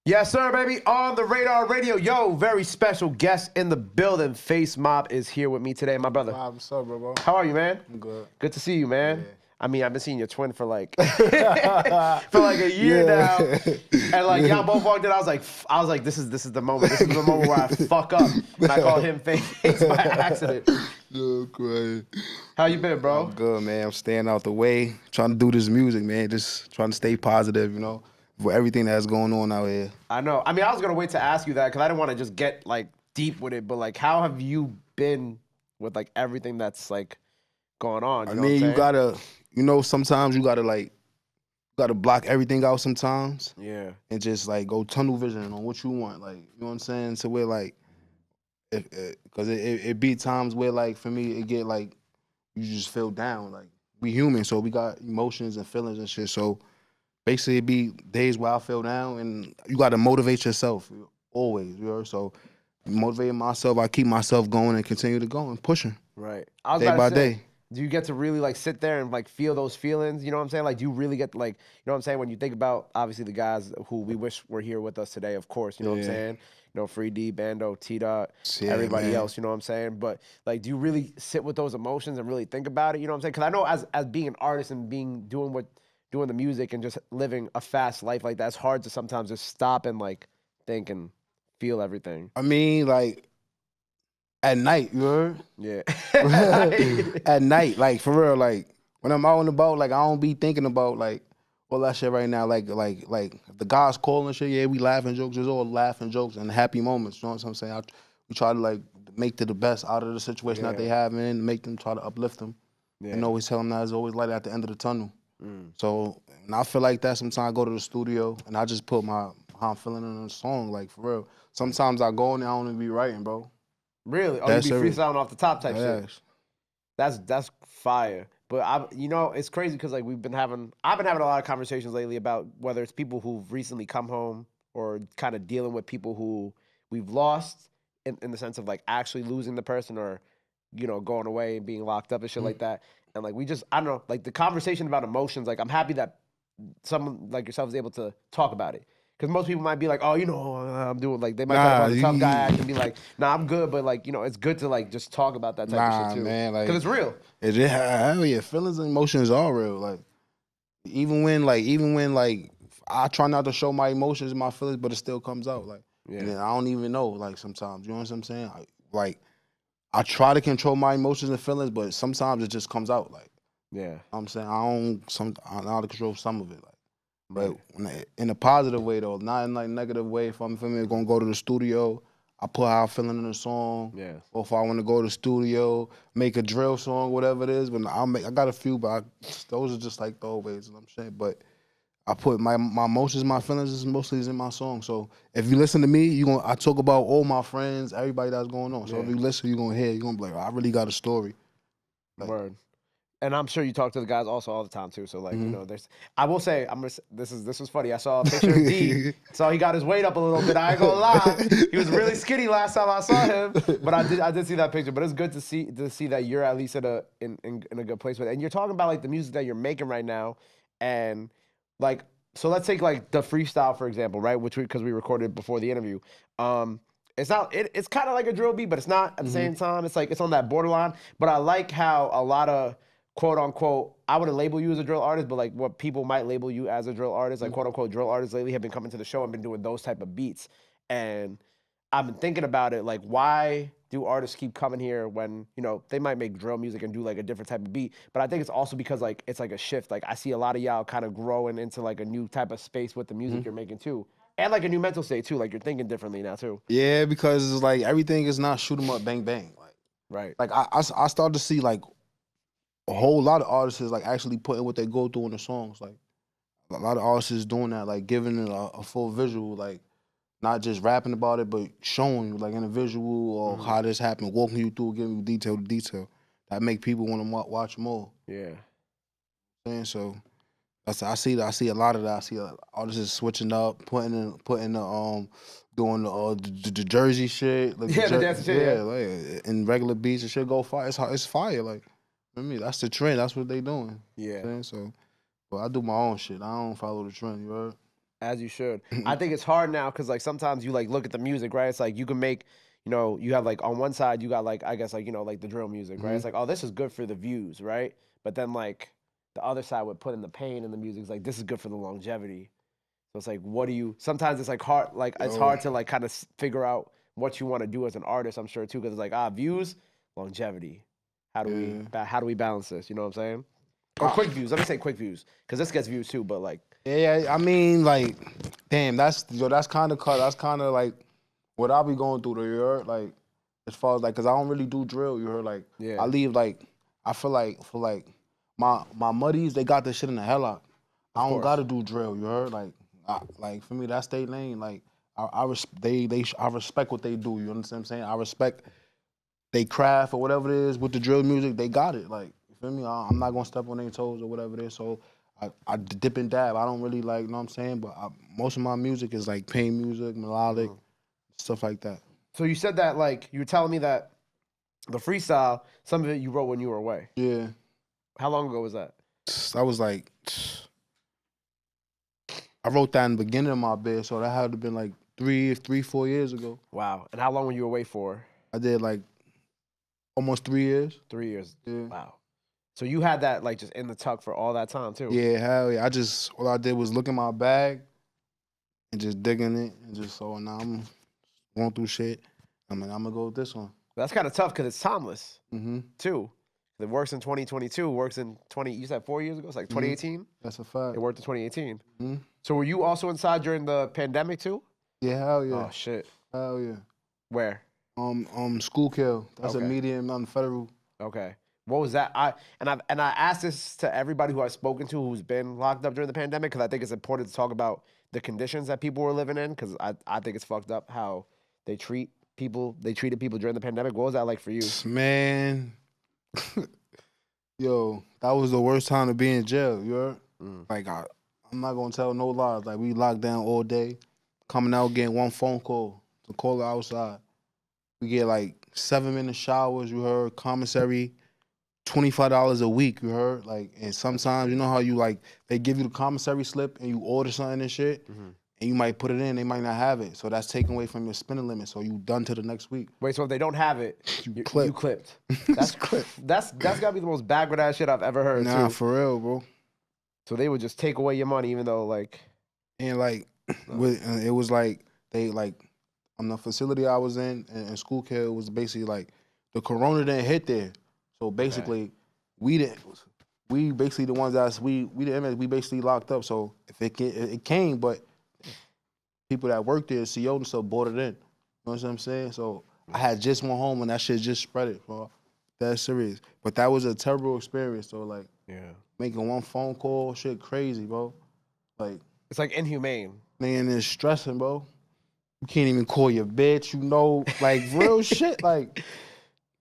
Yes, sir, baby. On the Radar Radio. Yo, very special guest in the building. FaceMob is here with me today, my brother. What's up, bro? How are you, man? I'm good. Good to see you, man. Yeah. I mean, I've been seeing your twin for like for like a year now, and like y'all both walked in. I was like, this is the moment. This is the moment where I fuck up, and I call him Face by accident. No, crazy. How you been, bro? I'm good, man. I'm staying out the way, trying to do this music, man. Just trying to stay positive, you know, for everything that's going on out here. I know. I mean, I was gonna wait to ask you that because I didn't want to just get like deep with it, but like, how have you been with like everything that's like going on? I mean, you gotta, you know, sometimes you gotta block everything out sometimes. Yeah. And just like go tunnel vision on what you want, like, you know what I'm saying? So we're like, because it be times where like for me it get like you just feel down. Like we human, so we got emotions and feelings and shit. So basically it be days where I feel down, and you got to motivate yourself always. You know, so motivating myself, I keep myself going and continue to go and pushing. Right. Day by day. Do you get to really like sit there and like feel those feelings? You know what I'm saying? Like, do you really get like, you know what I'm saying? When you think about obviously the guys who we wish were here with us today, of course, you know what I'm saying? You know, Free D, Bando, T-Dot, everybody else, you know what I'm saying? But like, do you really sit with those emotions and really think about it? You know what I'm saying? Because I know as being an artist and doing the music and just living a fast life like that, it's hard to sometimes just stop and like think and feel everything. I mean, like at night, you heard? Yeah. At night, like for real, like when I'm out and about, like I don't be thinking about like all that shit right now. Like the guys calling shit, yeah, we laughing jokes. It's all laughing jokes and happy moments. You know what I'm saying? We try to like make the best out of the situation that they have and make them try to uplift them. And always tell them that there's always light at the end of the tunnel. So when I feel like that, sometimes I go to the studio and I just put how I'm feeling in a song, like for real. Sometimes I go in there, I don't even be writing, bro. Really? Oh, you be freestyling off the top type shit. That's fire. But you know, it's crazy because like I've been having a lot of conversations lately about whether it's people who've recently come home or kind of dealing with people who we've lost in the sense of like actually losing the person or, you know, going away and being locked up and shit like that. And like I don't know, like the conversation about emotions, like I'm happy that someone like yourself is able to talk about it. Because most people might be like, oh, you know, I'm doing like, they might talk about the tough guy act and be like, nah, I'm good. But like, you know, it's good to like just talk about that type of shit too. Man, like, because it's real. Hell yeah, feelings and emotions are real. Like, even when I try not to show my emotions and my feelings, but it still comes out. Like, and then I don't even know, like sometimes, you know what I'm saying? I try to control my emotions and feelings, but sometimes it just comes out. Like, I'm saying I know how to control some of it. Like, but in a positive way though, not in like negative way. If I'm gonna go to the studio, I put how I'm feeling in the song. Or if I want to go to the studio, make a drill song, whatever it is. But I got a few, but those are just like throwaways. You know what I'm saying? But I put my emotions, my feelings is mostly in my song. So if you listen to me, I talk about all my friends, everybody that's going on. So if you listen, you're gonna hear, you're gonna be like, oh, I really got a story. Like, Word. And I'm sure you talk to the guys also all the time too. So like, you know, I will say, this was funny. I saw a picture of D. So he got his weight up a little bit. I ain't gonna lie. He was really skinny last time I saw him. But I did see that picture. But it's good to see that you're at least in a good place with it. And you're talking about like the music that you're making right now. And like, so let's take like the freestyle, for example, right? Because we recorded before the interview. It's not. It's kind of like a drill beat, but it's not at the same time. It's like it's on that borderline. But I like how a lot of quote unquote, I wouldn't label you as a drill artist, but like what people might label you as a drill artist, like quote unquote drill artists lately have been coming to the show and been doing those type of beats. And I've been thinking about it, like why do artists keep coming here when, you know, they might make drill music and do like a different type of beat. But I think it's also because like it's like a shift. Like I see a lot of y'all kind of growing into like a new type of space with the music you're making too. And like a new mental state too. Like you're thinking differently now too. Yeah, because it's like everything is not shoot 'em up, bang bang. Like I started to see like a whole lot of artists is like actually putting what they go through in the songs. Like a lot of artists is doing that, like giving it a full visual, like not just rapping about it, but showing you like in a visual or how this happened, walking you through, giving you detail to detail. That make people want to watch more. Yeah. And so I see a lot of that. I see artists is switching up, putting the doing the Jersey shit, like the dance shit, like in regular beats and shit go fire. It's fire, like. I mean, that's the trend. That's what they doing. Yeah. So, but I do my own shit. I don't follow the trend. You heard? As you should. I think it's hard now because like sometimes you like look at the music, right? It's like you can make, you know, you have like on one side you got like I guess like you know like the drill music, right? It's like oh this is good for the views, right? But then like the other side would put in the pain in the music. It's like this is good for the longevity. So it's like what do you? Sometimes it's like hard, like it's Yo. hard to like kind of figure out what you want to do as an artist. I'm sure too because it's like views, longevity. How do we balance this? You know what I'm saying? Or quick views. Let me say quick views because this gets views too. But like Yeah, I mean, like, damn, that's kind of like what I be going through. You heard, like, as far as like, cause I don't really do drill. You heard, like, yeah, I leave like, I feel like for like my muddies, they got this shit in the headlock. I don't gotta do drill. You heard, like for me, that's their lane. Like, I respect what they do. You understand what I'm saying? I respect they craft or whatever it is with the drill music. They got it. Like, you feel me? I'm not gonna step on their toes or whatever it is. So. I dip and dab. I don't really like, you know what I'm saying? But most of my music is like pain music, melodic, stuff like that. So you said that like you were telling me that the freestyle, some of it you wrote when you were away. Yeah. How long ago was that? I was like, I wrote that in the beginning of my bid, so that had to have been like 4 years ago. Wow. And how long were you away for? I did like almost 3 years. 3 years. Yeah. Wow. So you had that like just in the tuck for all that time too. Yeah, hell yeah. All I did was look in my bag and just digging it and just so now I'm going through shit. I'm like, I'm gonna go with this one. That's kind of tough because it's timeless too. It works in 2022. Works in 20. You said 4 years ago. It's like 2018. That's a fact. It worked in 2018. So were you also inside during the pandemic too? Yeah, hell yeah. Oh shit. Hell yeah. Where? School kill. That's a medium on federal. Okay. What was that? I asked this to everybody who I've spoken to who's been locked up during the pandemic because I think it's important to talk about the conditions that people were living in because I think it's fucked up how they treated people during the pandemic. What was that like for you? Man, yo, that was the worst time to be in jail. You heard? Like I'm not gonna tell no lies. Like we locked down all day, coming out getting one phone call to call outside. We get like 7-minute showers. You heard? Commissary. $25 a week, you heard? Like, and sometimes, you know how you like, they give you the commissary slip and you order something and shit, and you might put it in, they might not have it. So that's taken away from your spending limit. So you done to the next week. Wait, so if they don't have it, you clipped. That's clipped. That's gotta be the most backward ass shit I've ever heard. Nah, too. for real, bro. So they would just take away your money, even though like, and like, it was like they like on the facility I was in school care, it was basically like the corona didn't hit there. So basically, we basically the ones that we basically locked up. So if it came, but people that worked there, CEOs and stuff, bought it in. You know what I'm saying? So I had just went home and that shit just spread it, bro. That's serious. But that was a terrible experience. So like, making one phone call, shit crazy, bro. Like it's like inhumane. Man, it's stressing, bro. You can't even call your bitch, you know, like real shit, like.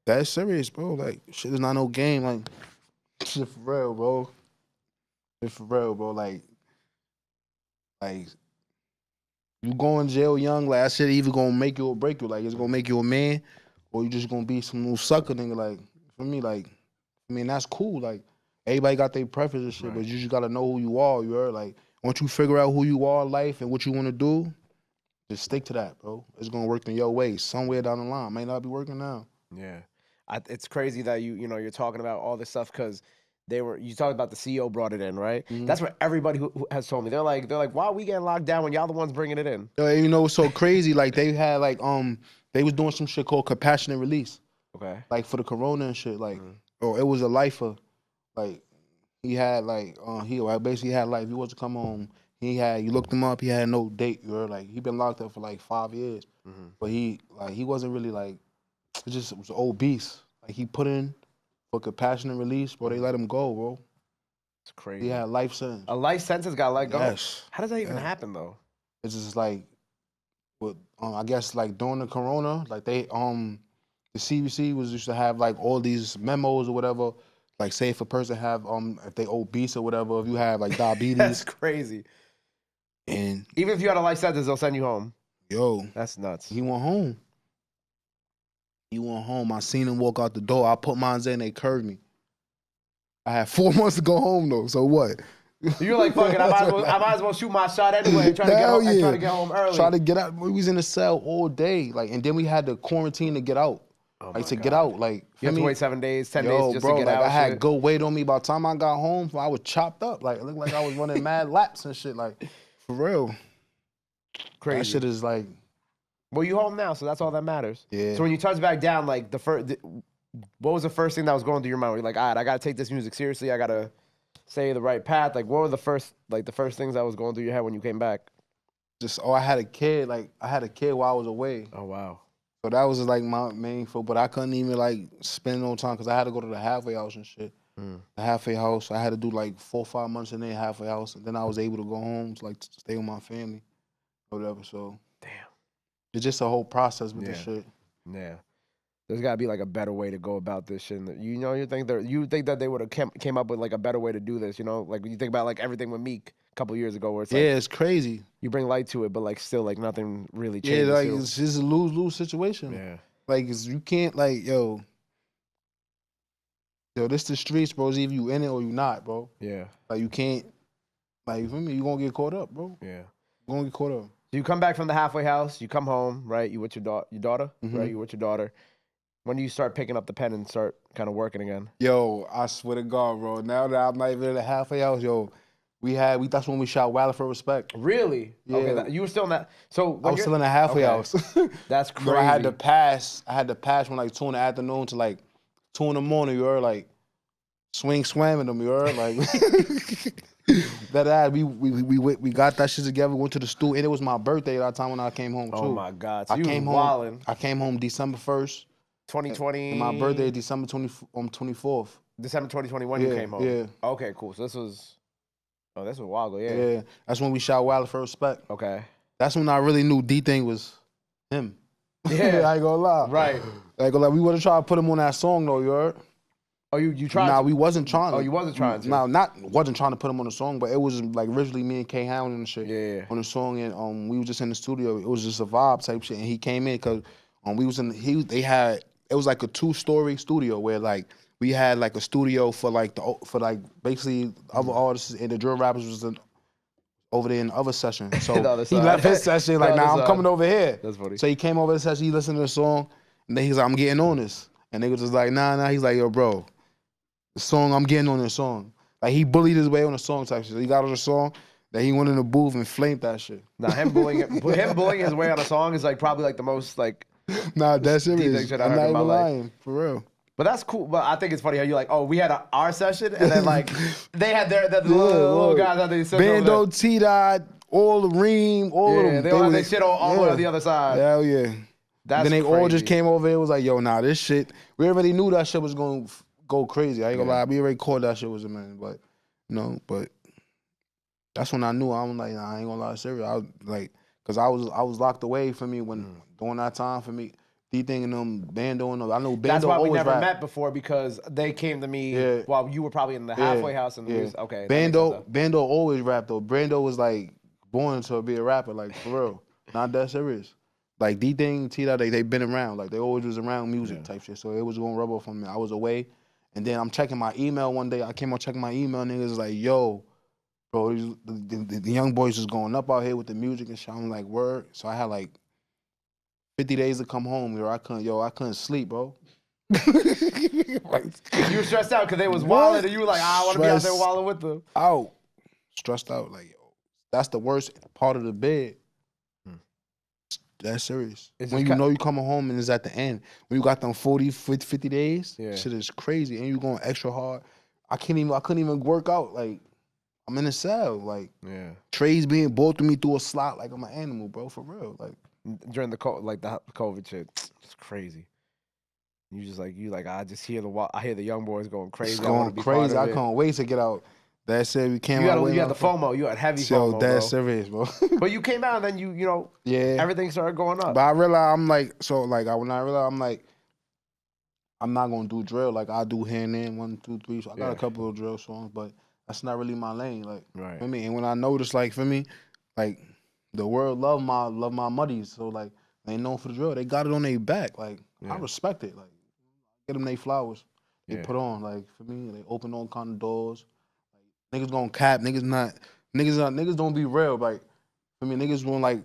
That's serious, bro. Like, shit is not no game. Like, shit for real, bro. Shit for real, bro. Like, you go in jail young, like, that shit either gonna make you or break you. Like, it's gonna make you a man, or you just gonna be some little sucker nigga. Like, for me, like, I mean, that's cool. Like, everybody got their preference and shit, but you just gotta know who you are, you heard? Like, once you figure out who you are in life and what you wanna do, just stick to that, bro. It's gonna work in your way somewhere down the line. May not be working now. Yeah. It's crazy that you're talking about all this stuff because you talked about the CEO brought it in, right? That's what everybody who has told me. They're like, why are we getting locked down when y'all the ones bringing it in? You know, it's so crazy. Like they had like they was doing some shit called compassionate release. Okay. Like for the corona and shit. Like it was a lifer. Like he had like he basically had life. He was to come home. You looked him up. He had no date. You heard? Like he been locked up for like 5 years. But he wasn't really like. It was an old beast. Like he put in for compassionate release, bro. They let him go, bro. It's crazy. He had life sentence. A life sentence got let go. Yes. How does that even happen though? It's just like, I guess like during the corona, like they the CBC was used to have like all these memos or whatever. Like say if a person have if they obese or whatever, if you have like diabetes. That's crazy. And even if you had a life sentence, they'll send you home. Yo, that's nuts. He went home. He went home. I seen him walk out the door. I put mine in. They curved me. I had 4 months to go home though. So what? You're like, fuck it, I might as well shoot my shot anyway and try to get home early. Try to get out. We was in the cell all day, like, and then we had to quarantine to get out. Oh like to God. Get out, like you have to wait 7 days, 10 days just bro, to get like, out. I had good weight on me. By the time I got home, I was chopped up. Like it looked like I was running mad laps and shit. Like for real. Crazy. That shit is like. Well, you home now, so that's all that matters. Yeah. So when you touch back down, like what was the first thing that was going through your mind? Where you're like, all right, I gotta take this music seriously. I gotta stay the right path. Like, what were the first things that was going through your head when you came back? Just I had a kid. Like I had a kid while I was away. Oh wow. So that was like my main focus, but I couldn't even like spend no time because I had to go to the halfway house and shit. The halfway house, I had to do like 4 or 5 months in there halfway house, and then I was able to go home to like stay with my family, or whatever. So damn, it's just a whole process with this shit. Yeah, there's gotta be like a better way to go about this shit. You think that they would have came up with like a better way to do this? You know, like when you think about like everything with Meek a couple years ago, where it's like, it's crazy. You bring light to it, but like still like nothing really changes. Yeah, like it's just a lose-lose situation. Yeah, like you can't like yo, this the streets, bro. It's either you in it or you not, bro. Yeah, like you can't, like for me, you gonna get caught up, bro. Yeah, you gonna get caught up. So you come back from the halfway house, you come home, right? You with your daughter, right? You with your daughter. When do you start picking up the pen and start kind of working again? Yo, I swear to God, bro. Now that I'm not even in the halfway house, yo, that's when we shot Wilder for Respect. Really? Yeah. Okay, you were still in that. So I was still in the halfway house. That's crazy. Bro, I had to pass from like 2 in the afternoon to like 2 in the morning. You heard, like swamming them. You heard, like we got that shit together. Went to the studio, and it was my birthday that time when I came home too. Oh my God! So I came home. I came home December 1st. 2020. And my birthday, December 24th. December 2021, you came home. Yeah. Okay, cool. So this was a while ago. Yeah. Yeah. That's when we shot Wilder for Respect. Okay. That's when I really knew Dthang was him. Yeah. I ain't gonna lie. Right. I ain't gonna lie. We wouldn't try to put him on that song though. You heard? Oh, you tried? Nah, we wasn't trying. Oh, you wasn't trying to? Nah, wasn't trying to put him on the song, but it was like originally me and K Hound and shit. Yeah. On the song, and we was just in the studio. It was just a vibe type shit, and he came in because we was in. It was like a 2-story studio where like we had like a studio for basically other artists, and the drill rappers was over there in the other session. So he left his session like, nah, I'm coming over here. That's funny. So he came over the session, he listened to the song, and then he's like, I'm getting on this. And they was just like, nah. He's like, yo, bro, the song, I'm getting on this song. Like he bullied his way on the song type shit. So he got on the song, then he went in the booth and flamed that shit. Nah, him bullying his way on a song is like probably like the most like. Nah, that's serious. I'm not even lying, for real. But that's cool. But I think it's funny how you're like, oh, we had our session, and then like they had their little guys out there. Bando, T-Dot, all the Ream, all of them. They all had their shit all the way on the other side. Hell yeah. That's then they crazy. all just came over and was like, yo, nah, this shit. We already knew that shit was going to go crazy. I ain't gonna lie. We already called that shit was a man. But, but that's when I knew. I'm like, nah, I ain't gonna lie, serious. I was like, because I was locked away for me during that time for me. Dthang and them, Bando and them. I know Bando. That's why we always never met before, because they came to me while you were probably in the halfway house. And okay. Bando always rapped though. Bando was like born to be a rapper, like for real. Not that serious. Like Dthang, T-Dot, they been around. Like they always was around music type shit. So it was going to rub off on me. I was away. And then I'm checking my email one day. I came on checking my email. Niggas like, yo, bro, the young boys is going up out here with the music and shit. I'm like, word. So I had like 50 days to come home. I couldn't sleep, bro. You were stressed out because they was wilding and you were like, I want to be out there wilding with them. Out. Stressed out. Like, yo, that's the worst part of the bed. That's serious. When you know you coming home and it's at the end. When you got them 40, 50 days, shit is crazy. And you going extra hard. I couldn't even work out. Like, I'm in a cell. Like, trays being brought to me through a slot like I'm an animal, bro, for real. Like, during the COVID shit, it's crazy. You just like I just hear the young boys going crazy. It's going crazy. I can't wait to get out. That said, we came out. You had the FOMO. You had heavy FOMO. Yo, that's serious, bro. But you came out and then you know, everything started going up. But I realized when I realized I'm not gonna do drill like I do here and there, 1, 2, 3. So I got a couple of drill songs, but that's not really my lane. Like, right. For me, and when I noticed, like, for me, like, the world love my muddies. So like, they known for the drill. They got it on their back. Like, I respect it. Like, get them their flowers. They put on. Like, for me, they open all kind of doors. Niggas gonna cap. Niggas don't be real. Like, I mean, niggas won't like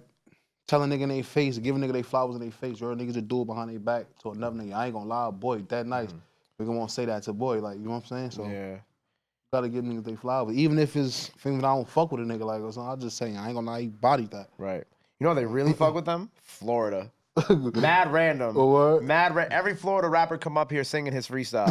tell a nigga in their face, give a nigga they flowers in their face. Your niggas just do it behind their back to another nigga. I ain't gonna lie, boy, that nice. Nigga won't say that to boy, like, you know what I'm saying? So yeah. gotta give niggas they flowers. Even if it's things that I don't fuck with a nigga like or something, I'll just say I ain't gonna lie, he bodied that. Right. You know they really fuck with them? Florida. Mad random. Every Florida rapper come up here singing his freestyle.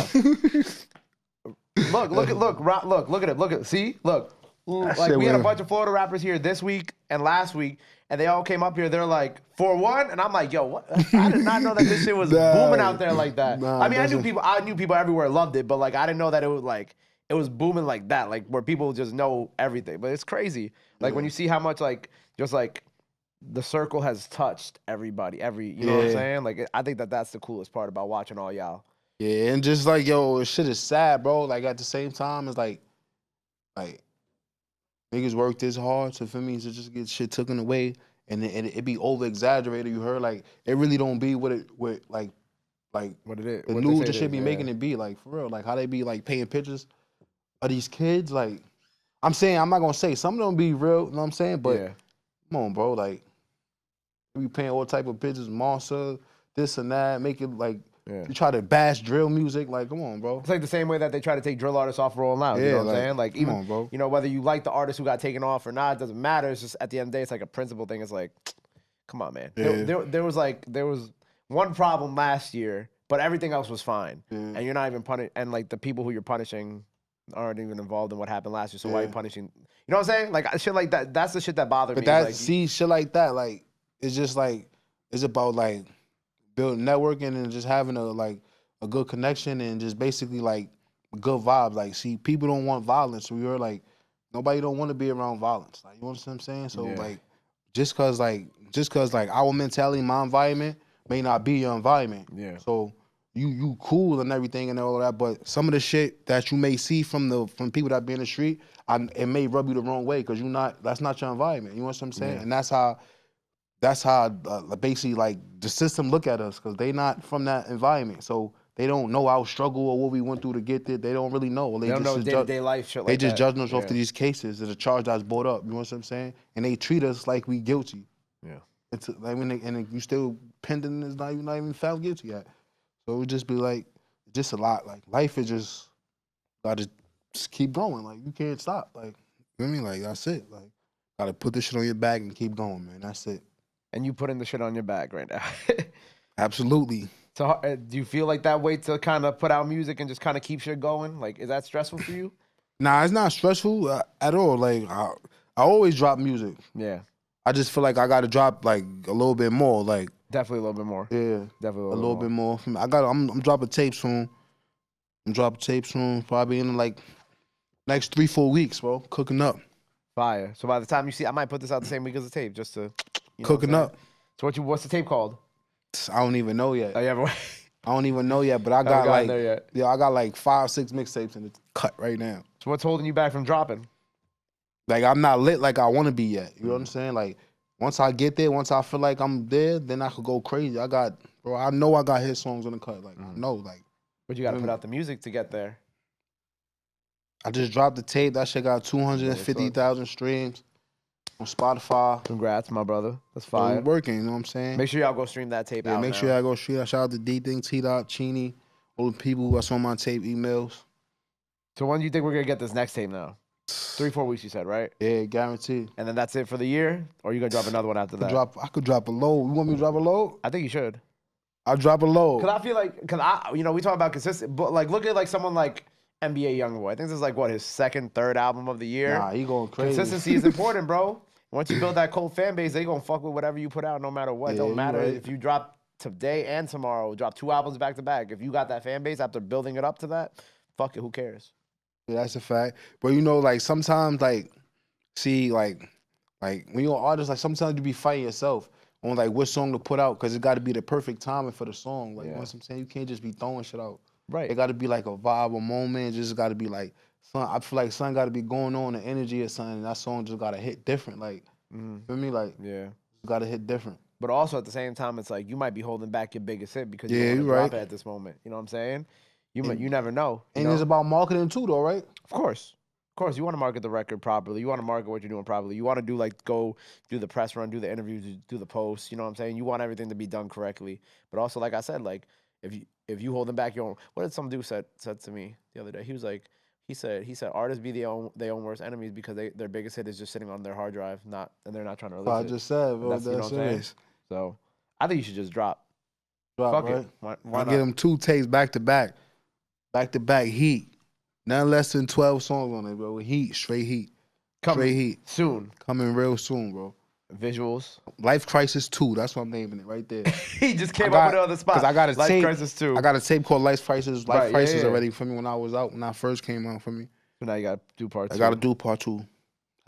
Look at it. Look at it. See? Look. Like we had a bunch of Florida rappers here this week and last week, and they all came up here. They're like 4-1, and I'm like, yo, what? I did not know that this shit was booming out there like that. I mean, I knew people everywhere loved it, but like I didn't know that it was booming like that, like where people just know everything. But it's crazy, like when you see how much like just like the circle has touched everybody, you know what I'm saying? Like I think that's the coolest part about watching all y'all. Yeah, and just like yo, shit is sad, bro. Like at the same time, it's like niggas work this hard, so for me to just get shit taken away and it be over exaggerated. You heard like it really don't be what like what it is. The what news and shit be making it be like for real. Like how they be like painting pictures of these kids. Like I'm saying, I'm not gonna say some of them be real. You know what I'm saying? But come on, bro. Like we paint all type of pictures, monster, this and that, make it like. You try to bash drill music, like, come on, bro. It's like the same way that they try to take drill artists off Rolling Loud, you know what I'm saying? Like, even, bro. You know, whether you like the artist who got taken off or not, it doesn't matter. It's just, at the end of the day, it's like a principle thing. It's like, come on, man. Yeah. There was one problem last year, but everything else was fine. Yeah. And you're not even punishing, and like the people who you're punishing aren't even involved in what happened last year, so why are you punishing? You know what I'm saying? Like, shit like that, that's the shit that bothered me. But shit like that, like, it's just like, it's about like building networking and just having a good connection and just basically like good vibes. Like, see, people don't want violence. We were like, nobody don't want to be around violence. Like, you know what I'm saying? So like, just cause our mentality, my environment may not be your environment. Yeah. So you cool and everything and all of that, but some of the shit that you may see from people that be in the street, it may rub you the wrong way because that's not your environment. You know what I'm saying? Yeah. And that's how basically like the system look at us because they not from that environment. So they don't know our struggle or what we went through to get there. They don't really know. They don't know day-to-day life shit like that. They just judging us off to these cases. There's a charge that's brought up. You know what I'm saying? And they treat us like we guilty. Yeah. It's I mean, and you still pending is not even found guilty yet. So it would just be like, just a lot. Like life is just gotta just keep going. Like you can't stop. Like you know what I mean? Like that's it. Like gotta put this shit on your back and keep going, man. That's it. And you putting the shit on your back right now. Absolutely. So do you feel like that way to kind of put out music and just kind of keep shit going? Like, is that stressful for you? Nah, it's not stressful at all. Like, I always drop music. Yeah. I just feel like I got to drop, like, a little bit more. Like definitely a little bit more. Yeah. Definitely a little bit more. I'm dropping tapes soon. Probably in, like, next 3-4 weeks, bro. Cooking up. Fire. So by the time you see, I might put this out the same week as the tape just to... Cooking up. So what's the tape called? I don't even know yet. Oh, you ever? I don't even know yet, but I got like I got like 5-6 mixtapes in the cut right now. So what's holding you back from dropping? Like I'm not lit like I want to be yet. You know what I'm saying? Like once I get there, once I feel like I'm there, then I could go crazy. I know I got hit songs in the cut. Like I know, like. But you got to put out the music to get there. I just dropped the tape. That shit got 250,000 streams. On Spotify. Congrats, my brother. That's fire. It's working, you know what I'm saying? Make sure y'all go stream that tape out. Yeah, make sure y'all go stream that. Shout out to Dthang, T-Dot, Cheney, all the people who are on my tape emails. So when do you think we're going to get this next tape now? 3-4 weeks, you said, right? Yeah, guaranteed. And then that's it for the year? Or are you going to drop another one after that? I could drop a load. You want me to drop a load? I think you should. I'll drop a load. Because I feel like, we talk about consistent, but like look at like someone like NBA Youngboy. I think this is like, what, his second, third album of the year? Nah, he going crazy. Consistency is important, bro. Once you build that cold fan base, they gonna fuck with whatever you put out, no matter what. Don't matter if you drop today and tomorrow, drop 2 albums back to back. If you got that fan base after building it up to that, fuck it, who cares? Yeah, that's a fact. But you know, like sometimes, like, see, like when you're an artist, like sometimes you be fighting yourself on like what song to put out because it got to be the perfect timing for the song. Like, you know what I'm saying? You can't just be throwing shit out. Right. It got to be like a vibe, a moment. It just got to be like. I feel like something got to be going on, the energy or something, and that song just got to hit different. Like, feel me? Like, it's got to hit different. But also at the same time, it's like you might be holding back your biggest hit because you don't want to drop it at this moment. You know what I'm saying? You never know. And it's about marketing too, though, right? Of course. Of course, you want to market the record properly. You want to market what you're doing properly. You want to do like go do the press run, do the interviews, do the posts. You know what I'm saying? You want everything to be done correctly. But also, like I said, like if you holding back your own, what did some dude said to me the other day? He was like, he said artists be their own worst enemies because their biggest hit is just sitting on their hard drive, and they're not trying to release it. I just said, bro, That's, you know what I'm saying? So I think you should just drop. Fuck right? it. Why not? Get them 2 takes back to back heat. None less than 12 songs on it, bro. Heat, straight heat. Straight heat. Soon. Coming real soon, bro. Visuals. Life Crisis 2. That's what I'm naming it right there. He just came up with it on the spot. Because I got a Life tape. Crisis 2. I got a tape called Life Crisis. Life Crisis yeah. already for me when I was out, when I first came out for me. So now you got to do part 2. I got to do part 2.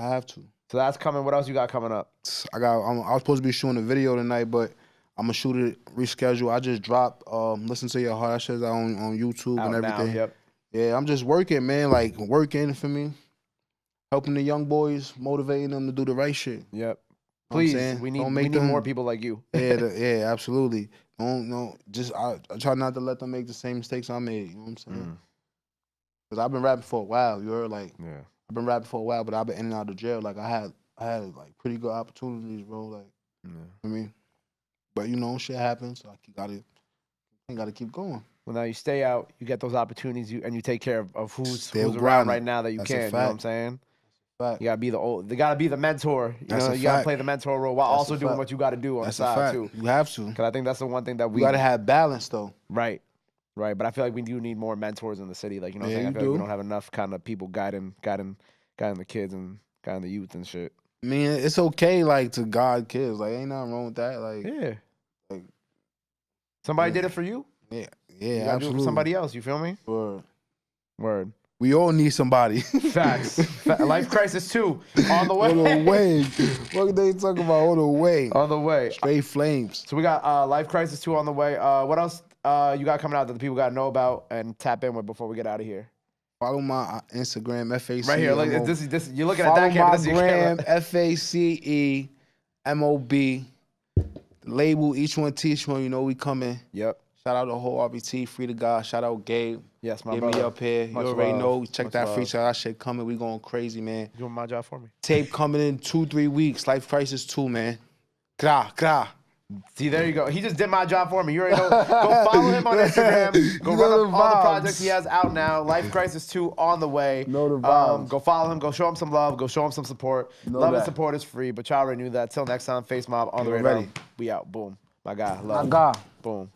I have to. So that's coming. What else you got coming up? I was supposed to be shooting a video tonight, but I'm going to shoot it, reschedule. I just dropped Listen to Your Heart. That shit's out on YouTube Out and everything. Now, yep. Yeah, I'm just working, man. Like, working for me. Helping the young boys, motivating them to do the right shit. Yep. Please, we need more people like you. Yeah, absolutely. I try not to let them make the same mistakes I made. You know what I'm saying? Because I've been rapping for a while. You heard, like, I've been rapping for a while, but I've been in and out of jail. Like, I had like pretty good opportunities, bro. Like, I mean, but you know, shit happens. So I gotta keep going. Well, now you stay out, you get those opportunities, and you take care of who's around grinding. right now that you That's can. a You know what I'm fact. saying? Fact. You gotta be the mentor. You That's know, a you gotta fact. play the mentor role while That's also a doing fact. what you gotta do on That's the a side fact. too. You have to. Because I think that's the one thing that You gotta have balance though. Right. But I feel like we do need more mentors in the city. Like, you know what I'm saying? I feel like we don't have enough kind of people guiding the kids and guiding the youth and shit. I mean, it's okay, like, to guide kids. Like, ain't nothing wrong with that. Like, Yeah. Like, somebody did it for you. Yeah, You gotta do it for somebody else. You feel me? Word. We all need somebody. Facts. Life Crisis 2 on the way. On the way. What they talking about? On the way. On the way. Straight flames. So we got Life Crisis 2 on the way. What else you got coming out that the people gotta know about and tap in with before we get out of here? Follow my Instagram, FACE. Right here. Look, this. You're looking at that camera. This is your gram, camera. FACEMOB. Label, each one teach one. You know we coming. Yep. Shout out the whole RBT, free to God. Shout out Gabe. Yes, my Get brother. me up here. Much you already love. know. Check Much that love. feature. That shit coming. We going crazy, man. You doing my job for me? Tape coming in 2-3 weeks. Life Crisis 2, man. Gra. See, there you go. He just did my job for me. You already know. Go follow him on Instagram. Go run up all the projects he has out now. Life Crisis 2 on the way. Know the vibes. Go follow him. Go show him some love. Go show him some support. Love and support is free, but y'all already knew that. Till next time, FaceMob on the radar. ready. We out. Boom. My guy. Love. My guy. Boom.